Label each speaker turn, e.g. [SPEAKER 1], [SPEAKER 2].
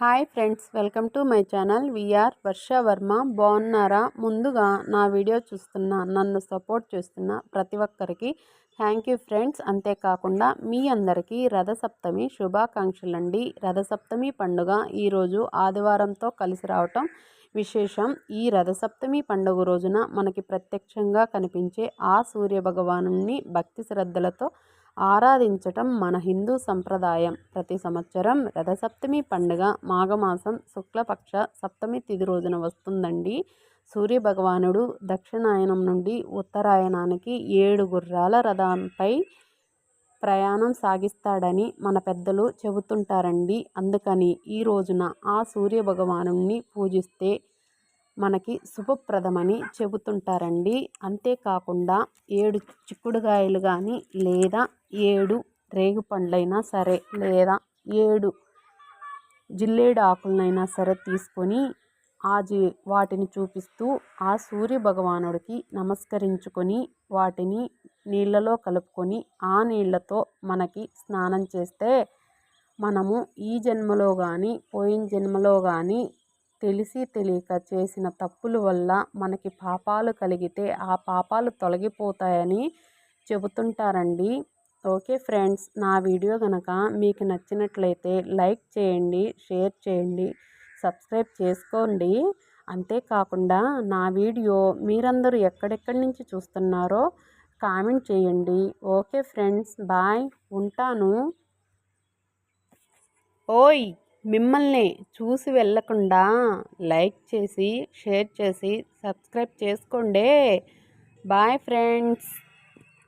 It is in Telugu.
[SPEAKER 1] Hi friends, welcome to my channel VR Varsha Varma. బాగున్నారా? ముందుగా నా వీడియో చూస్తున్న, నన్ను సపోర్ట్ చేస్తున్న ప్రతి ఒక్కరికి థ్యాంక్ యూ ఫ్రెండ్స్. అంతేకాకుండా మీ అందరికీ రథసప్తమి శుభాకాంక్షలండి. రథసప్తమి పండుగ ఈరోజు ఆదివారంతో కలిసి రావటం విశేషం. ఈ రథసప్తమి పండుగ రోజున మనకి ప్రత్యక్షంగా కనిపించే ఆ సూర్య భగవానుని భక్తి శ్రద్ధలతో ఆరాధించటం మన హిందూ సంప్రదాయం. ప్రతి సంవత్సరం రథసప్తమి పండుగ మాఘమాసం శుక్లపక్ష సప్తమి తిథి రోజున వస్తుందండి. సూర్యభగవానుడు దక్షిణాయనం నుండి ఉత్తరాయణానికి 7 గుర్రాల రథంపై ప్రయాణం సాగిస్తాడని మన పెద్దలు చెబుతుంటారండి. అందుకని ఈ రోజున ఆ సూర్యభగవానుని పూజిస్తే మనకి శుభప్రదమని చెబుతుంటారండి. అంతేకాకుండా 7 చిక్కుడుగాయలు కానీ, లేదా 7 రేగుపండ్లైనా సరే, లేదా 7 జిల్లేడు ఆకులనైనా సరే తీసుకొని వాటిని చూపిస్తూ ఆ సూర్య భగవానుడికి నమస్కరించుకొని వాటిని నీళ్ళలో కలుపుకొని ఆ నీళ్ళతో మనకి స్నానం చేస్తే మనము ఈ జన్మలో కానీ పోయిన జన్మలో కానీ తెలిసి తెలియక చేసిన తప్పుల వల్ల మనకి పాపాలు కలిగితే ఆ పాపాలు తొలగిపోతాయని చెబుతుంటారండి. ఓకే ఫ్రెండ్స్, నా వీడియో కనుక మీకు నచ్చినట్లయితే లైక్ చేయండి, షేర్ చేయండి, సబ్స్క్రైబ్ చేసుకోండి. అంతేకాకుండా నా వీడియో మీరందరూ ఎక్కడెక్కడి నుంచి చూస్తున్నారో కామెంట్ చేయండి. ఓకే ఫ్రెండ్స్, బాయ్, ఉంటాను. ఓయ్, మిమ్మల్ని చూసి వెళ్ళకుండా లైక్ చేసి, షేర్ చేసి, సబ్స్క్రైబ్ చేసుకోండి. Bye friends.